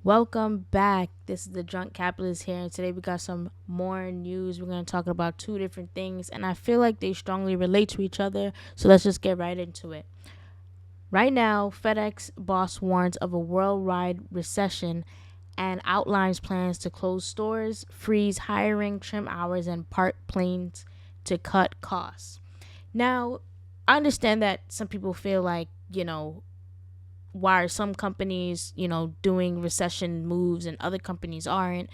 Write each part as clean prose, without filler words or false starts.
Welcome back. This is the Drunk Capitalist here, and today we got some more news. We're going to talk about two different things, and I feel like they strongly relate to each other, so let's just get right into it. Right now, FedEx boss warns of a worldwide recession and outlines plans to close stores, freeze hiring, trim hours, and park planes to cut costs. Now, I understand that some people feel like, why are some companies, doing recession moves and other companies aren't?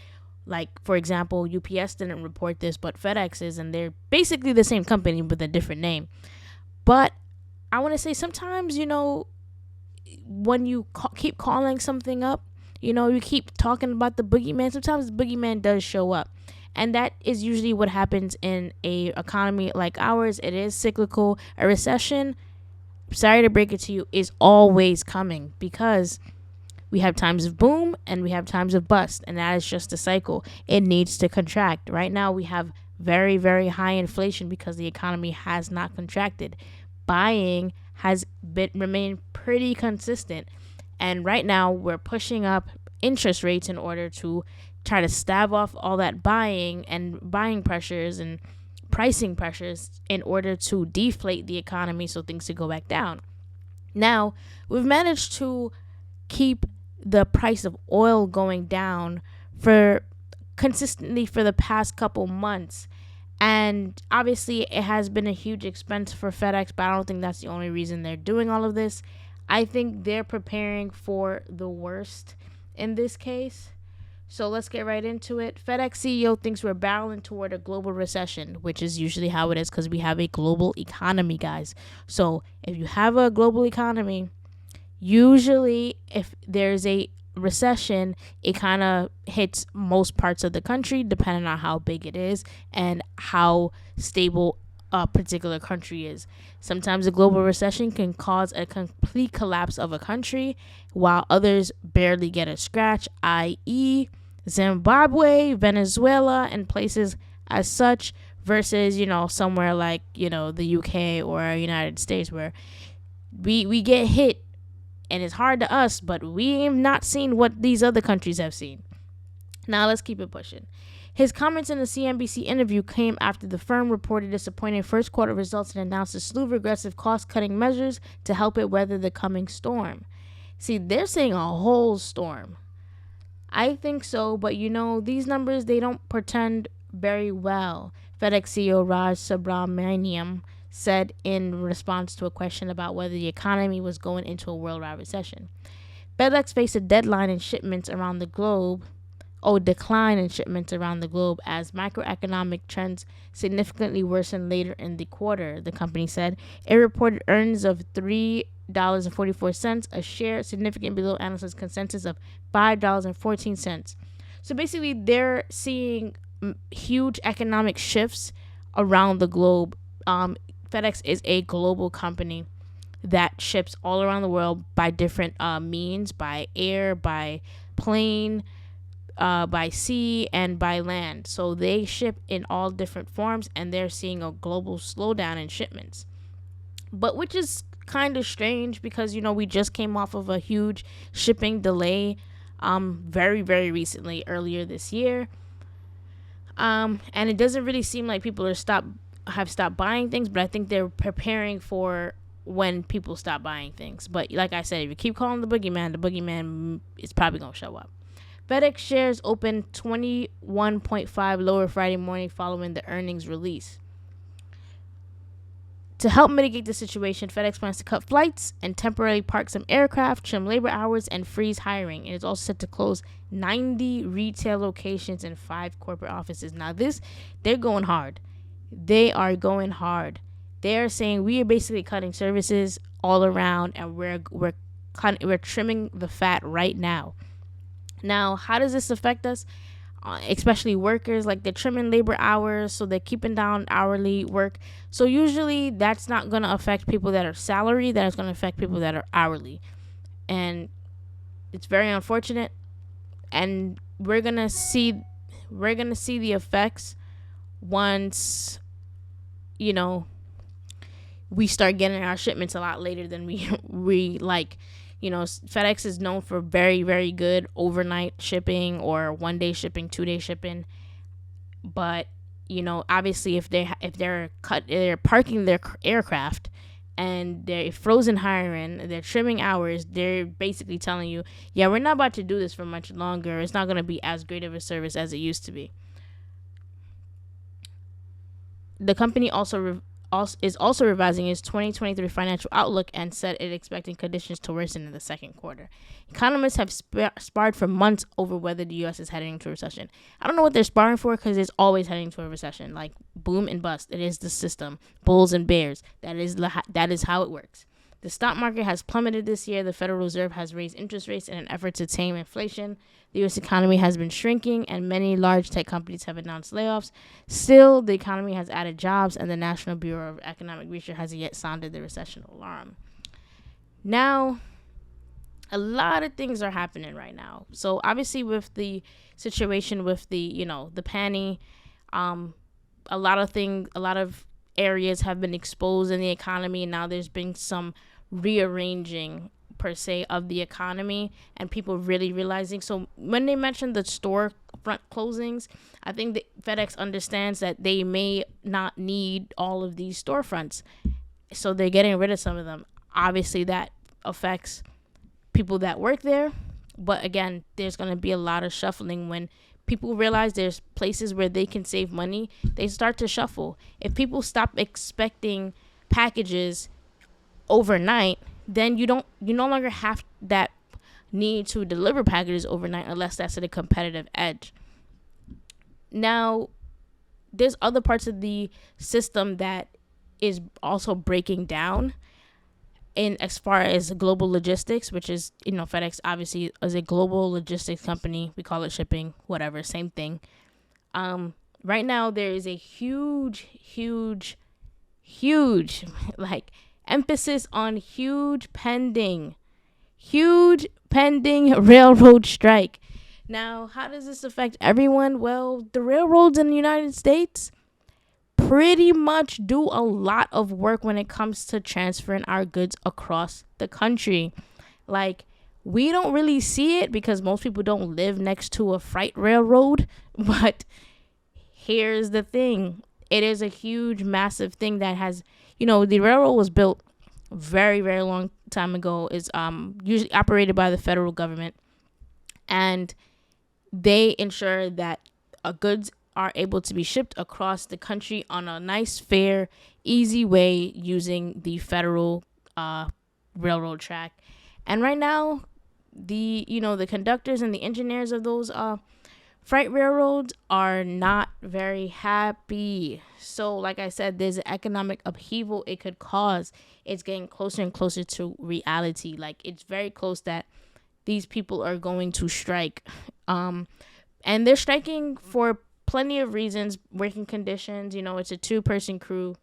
Like, for example, UPS didn't report this, but FedEx is, and they're basically the same company with a different name. But I want to say sometimes, when you keep calling something up, you keep talking about the boogeyman, sometimes the boogeyman does show up. And that is usually what happens in a economy like ours. It is cyclical. A recession, sorry to break it to you, is always coming because we have times of boom and we have times of bust, and that is just a cycle. It needs to contract. Right now we have very, very high inflation because the economy has not contracted. Buying has remained pretty consistent, and right now we're pushing up interest rates in order to try to stave off all that buying pressures and pricing pressures in order to deflate the economy so things could go back down. Now, we've managed to keep the price of oil going down for consistently for the past couple months. And obviously, it has been a huge expense for FedEx, but I don't think that's the only reason they're doing all of this. I think they're preparing for the worst in this case. So let's get right into it. FedEx CEO thinks we're barreling toward a global recession, which is usually how it is because we have a global economy, guys. So if you have a global economy, usually if there's a recession, it kind of hits most parts of the country depending on how big it is and how stable a particular country is. Sometimes a global recession can cause a complete collapse of a country, while others barely get a scratch, i.e., Zimbabwe, Venezuela, and places as such, versus, somewhere like, the UK or United States where we get hit and it's hard to us, but we have not seen what these other countries have seen. Now let's keep it pushing. His comments in the CNBC interview came after the firm reported disappointing first quarter results and announced a slew of aggressive cost-cutting measures to help it weather the coming storm. See, they're saying a whole storm. I think so, but these numbers, they don't portend very well, FedEx CEO Raj Subramaniam said in response to a question about whether the economy was going into a worldwide recession. FedEx faced a decline in shipments around the globe as macroeconomic trends significantly worsened later in the quarter, the company said. It reported earnings of $3.44 a share, significantly below analysts' consensus of $5.14. So basically, they're seeing huge economic shifts around the globe. FedEx is a global company that ships all around the world by different means, by air, by plane, by sea, and by land. So they ship in all different forms, and they're seeing a global slowdown in shipments. But which is kind of strange because, we just came off of a huge shipping delay very, very recently, earlier this year. And it doesn't really seem like people have stopped buying things, but I think they're preparing for when people stop buying things. But like I said, if you keep calling the boogeyman is probably going to show up. FedEx shares opened 21.5 lower Friday morning following the earnings release. To help mitigate the situation, FedEx plans to cut flights and temporarily park some aircraft, trim labor hours, and freeze hiring. It is also set to close 90 retail locations and 5 corporate offices. Now they're going hard. They are going hard. They are saying we are basically cutting services all around, and we're trimming the fat right now. Now, how does this affect us? Especially workers, like they're trimming labor hours, so they're keeping down hourly work. So usually that's not going to affect people that are salary, that is going to affect people that are hourly. And it's very unfortunate. And we're going to see the effects once, we start getting our shipments a lot later than we like. FedEx is known for very, very good overnight shipping or 1 day shipping, 2 day shipping. But obviously, they're parking their aircraft and they're frozen hiring, they're trimming hours, they're basically telling you, yeah, we're not about to do this for much longer. It's not going to be as great of a service as it used to be. The company is also revising its 2023 financial outlook and said it expecting conditions to worsen in the second quarter. Economists have sparred for months over whether the U.S. is heading into a recession. I don't know what they're sparring for because it's always heading to a recession, like boom and bust. It is the system, bulls and bears. That is how it works. The stock market has plummeted this year. The Federal Reserve has raised interest rates in an effort to tame inflation. The U.S. economy has been shrinking, and many large tech companies have announced layoffs. Still, the economy has added jobs, and the National Bureau of Economic Research hasn't yet sounded the recession alarm. Now, a lot of things are happening right now. So, obviously, with the situation with the penny, a lot of areas have been exposed in the economy, and now there's been some rearranging per se of the economy and people really realizing. So when they mentioned the store front closings, I think that FedEx understands that they may not need all of these storefronts, so they're getting rid of some of them. Obviously that affects people that work there, but again, there's going to be a lot of shuffling. When people realize there's places where they can save money, they start to shuffle. If people stop expecting packages overnight, then you no longer have that need to deliver packages overnight unless that's at a competitive edge. Now, there's other parts of the system that is also breaking down in as far as global logistics, which is, FedEx obviously is a global logistics company. We call it shipping, whatever, same thing. Right now there is a huge like emphasis on huge pending railroad strike. Now, how does this affect everyone? Well, the railroads in the United States pretty much do a lot of work when it comes to transferring our goods across the country. Like, we don't really see it because most people don't live next to a freight railroad, but here's the thing. It is a huge, massive thing that has, the railroad was built very, very long time ago, is usually operated by the federal government, and they ensure that goods are able to be shipped across the country on a nice, fair, easy way using the federal railroad track. And right now, the conductors and the engineers of those freight railroads are not very happy. So, like I said, there's an economic upheaval it could cause. It's getting closer and closer to reality. Like, it's very close that these people are going to strike. And they're striking for plenty of reasons. Working conditions, it's a 2-person crew,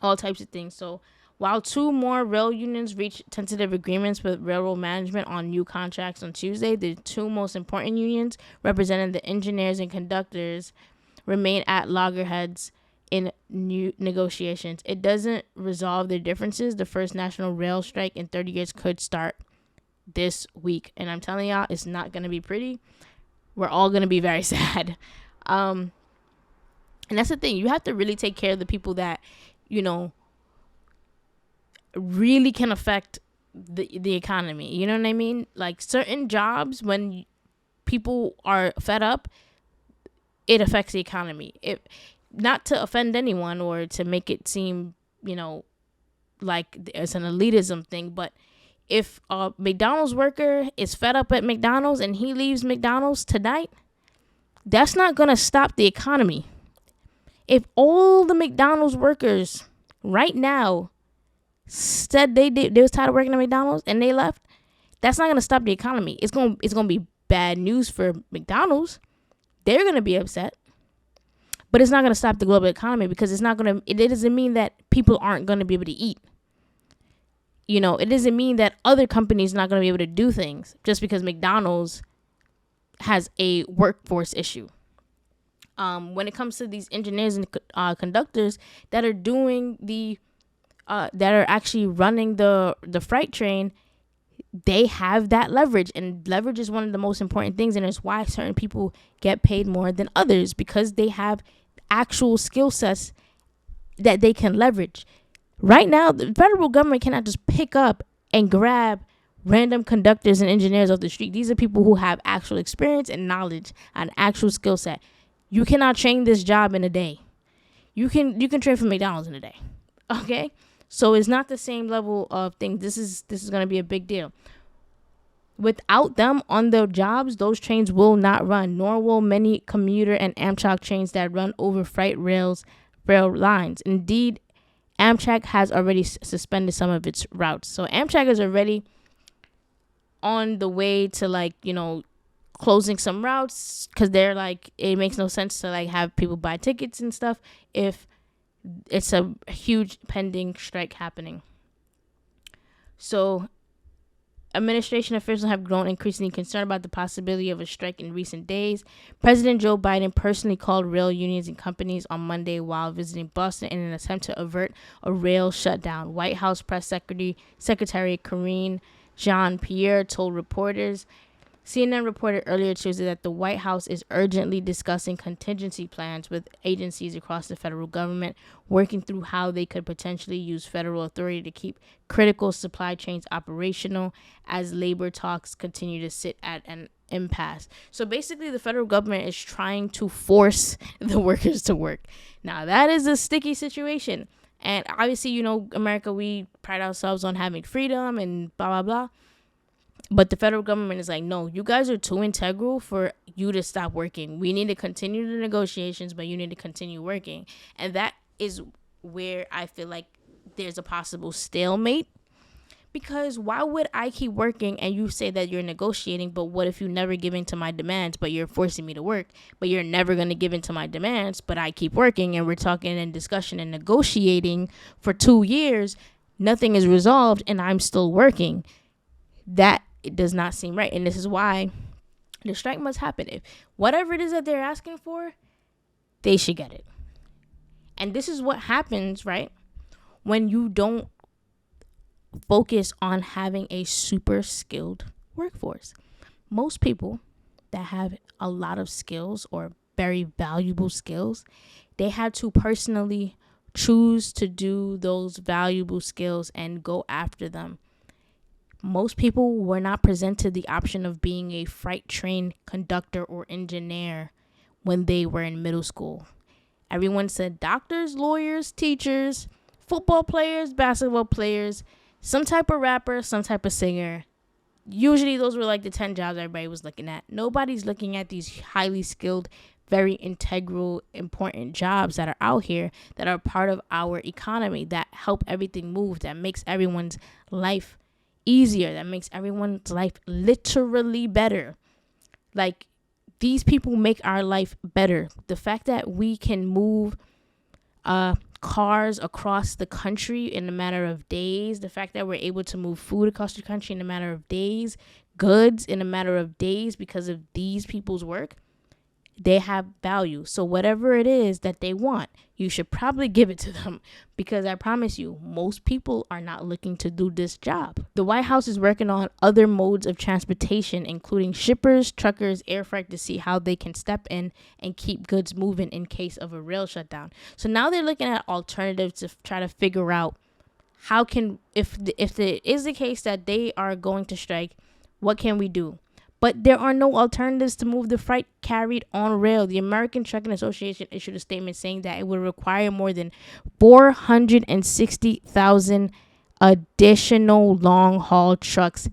all types of things. So while 2 more rail unions reached tentative agreements with railroad management on new contracts on Tuesday, the 2 most important unions representing the engineers and conductors remain at loggerheads in new negotiations. It doesn't resolve their differences. The first national rail strike in 30 years could start this week. And I'm telling y'all, it's not going to be pretty. We're all going to be very sad. And that's the thing. You have to really take care of the people that, really can affect the economy. You know what I mean? Like, certain jobs, when people are fed up, it affects the economy. It, not to offend anyone or to make it seem, like it's an elitism thing, but if a McDonald's worker is fed up at McDonald's and he leaves McDonald's tonight, that's not going to stop the economy. If all the McDonald's workers right now said they was tired of working at McDonald's and they left, that's not going to stop the economy. It's going to be bad news for McDonald's. They're going to be upset. But it's not going to stop the global economy because it doesn't mean that people aren't going to be able to eat. It doesn't mean that other companies are not going to be able to do things just because McDonald's has a workforce issue. When it comes to these engineers and conductors that are doing that are actually running the freight train, they have that leverage, and leverage is one of the most important things, and it's why certain people get paid more than others, because they have actual skill sets that they can leverage. Right now, the federal government cannot just pick up and grab random conductors and engineers off the street. These are people who have actual experience and knowledge, an actual skill set. You cannot train this job in a day. You can train for McDonald's in a day. Okay? So it's not the same level of thing. This is going to be a big deal. Without them on their jobs, those trains will not run, nor will many commuter and Amtrak trains that run over freight rail lines. Indeed, Amtrak has already suspended some of its routes. So Amtrak is already on the way to closing some routes, because they're like, it makes no sense to have people buy tickets and stuff if it's a huge pending strike happening. So administration officials have grown increasingly concerned about the possibility of a strike in recent days. President Joe Biden personally called rail unions and companies on Monday while visiting Boston in an attempt to avert a rail shutdown. White House Press Secretary Karine Jean-Pierre told reporters. CNN reported earlier Tuesday that the White House is urgently discussing contingency plans with agencies across the federal government, working through how they could potentially use federal authority to keep critical supply chains operational as labor talks continue to sit at an impasse. So basically, the federal government is trying to force the workers to work. Now, that is a sticky situation. And obviously, America, we pride ourselves on having freedom and blah, blah, blah. But the federal government is like, no, you guys are too integral for you to stop working. We need to continue the negotiations, but you need to continue working. And that is where I feel like there's a possible stalemate. Because why would I keep working and you say that you're negotiating, but what if you never give in to my demands, but you're forcing me to work, but you're never going to give in to my demands, but I keep working, and we're talking and discussion and negotiating for 2 years, nothing is resolved, and I'm still working. That it does not seem right. And this is why the strike must happen. If whatever it is that they're asking for, they should get it. And this is what happens, right, when you don't focus on having a super skilled workforce. Most people that have a lot of skills or very valuable skills, they had to personally choose to do those valuable skills and go after them. Most people were not presented the option of being a freight train conductor or engineer when they were in middle school. Everyone said doctors, lawyers, teachers, football players, basketball players, some type of rapper, some type of singer. Usually those were the 10 jobs everybody was looking at. Nobody's looking at these highly skilled, very integral, important jobs that are out here that are part of our economy, that help everything move, that makes everyone's life easier, that makes everyone's life literally better. These people make our life better. The fact that we can move cars across the country in a matter of days, the fact that we're able to move food across the country in a matter of days, goods in a matter of days because of these people's work, they have value. So whatever it is that they want, you should probably give it to them, because I promise you, most people are not looking to do this job. The White House is working on other modes of transportation, including shippers, truckers, air freight, to see how they can step in and keep goods moving in case of a rail shutdown. So now they're looking at alternatives to try to figure out how can, if it is the case that they are going to strike, what can we do? But there are no alternatives to move the freight carried on rail. The American Trucking Association issued a statement saying that it would require more than 460,000 additional long-haul trucks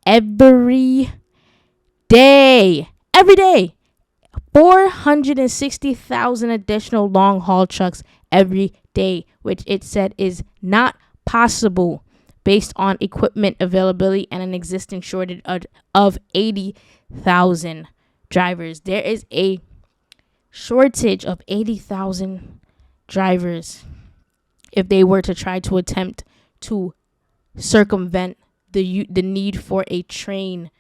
every day. Every day. 460,000 additional long-haul trucks every day, which it said is not possible based on equipment availability and an existing shortage of 80,000 drivers. There is a shortage of 80,000 drivers if they were to try to attempt to circumvent the need for a train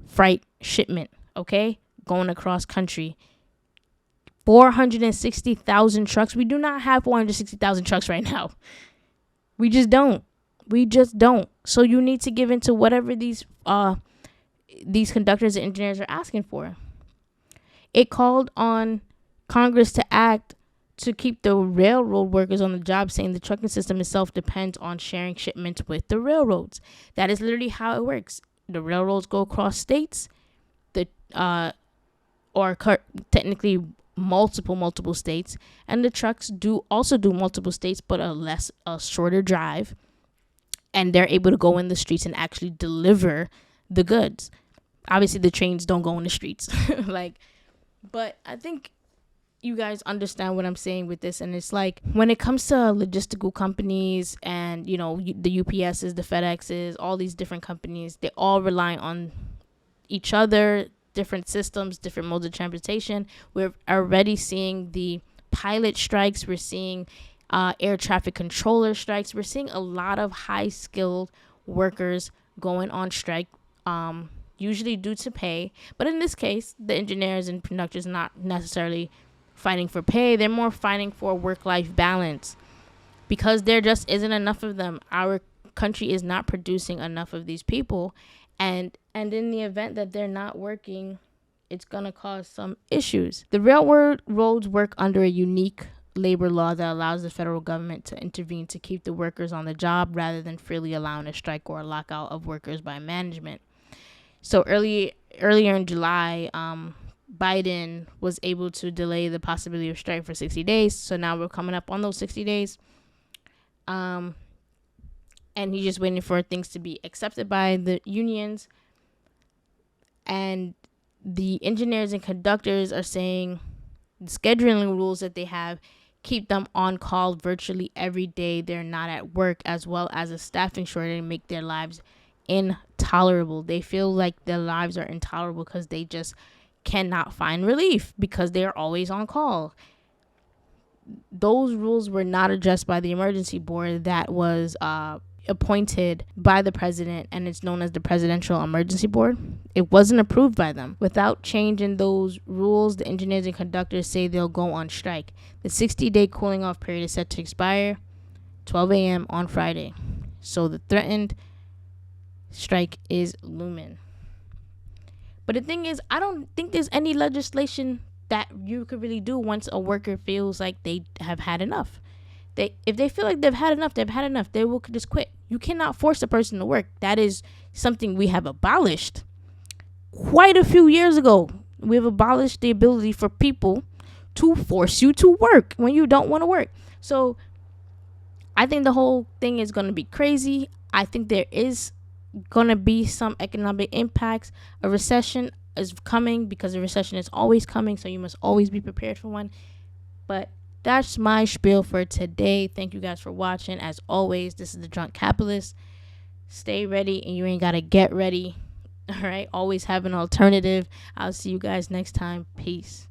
freight shipment, okay, going across country. 460,000 trucks. We do not have 460,000 trucks right now. We just don't. We just don't. So you need to give into whatever these conductors and engineers are asking for. It called on Congress to act to keep the railroad workers on the job, saying the trucking system itself depends on sharing shipments with the railroads. That is literally how it works. The railroads go across states, the technically multiple states, and the trucks do multiple states, but a shorter drive, and they're able to go in the streets and actually deliver the goods. Obviously, the trains don't go in the streets, but I think you guys understand what I'm saying with this. And it's like, when it comes to logistical companies and, the UPSs, the FedExes, all these different companies, they all rely on each other, different systems, different modes of transportation. We're already seeing the pilot strikes. We're seeing air traffic controller strikes. We're seeing a lot of high skilled workers going on strike, usually due to pay. But in this case, the engineers and conductors not necessarily fighting for pay. They're more fighting for work-life balance, because there just isn't enough of them. Our country is not producing enough of these people, and in the event that they're not working, it's gonna cause some issues. The railroads work under a unique labor law that allows the federal government to intervene to keep the workers on the job, rather than freely allowing a strike or a lockout of workers by management. So earlier in July, Biden was able to delay the possibility of strike for 60 days. So now we're coming up on those 60 days. And he's just waiting for things to be accepted by the unions. And the engineers and conductors are saying the scheduling rules that they have keep them on call virtually every day they're not at work, as well as a staffing shortage, and make their lives intolerable. They feel like their lives are intolerable because they just cannot find relief because they are always on call. Those rules were not addressed by the emergency board that was appointed by the president, and it's known as the Presidential Emergency Board. It wasn't approved by them. Without changing those rules, the engineers and conductors say they'll go on strike. The 60-day cooling off period is set to expire 12 a.m. on Friday. So the threatened strike is looming. But the thing is, I don't think there's any legislation that you could really do once a worker feels like they have had enough. If they feel like they've had enough. They will just quit. You cannot force a person to work. That is something we have abolished quite a few years ago. We have abolished the ability for people to force you to work when you don't want to work. So I think the whole thing is going to be crazy. I think there is going to be some economic impacts. A recession is coming, because a recession is always coming, so you must always be prepared for one. But that's my spiel for today. Thank you guys for watching. As always, this is the Drunk Capitalist. Stay ready, and you ain't gotta get ready. All right, always have an alternative. I'll see you guys next time. Peace.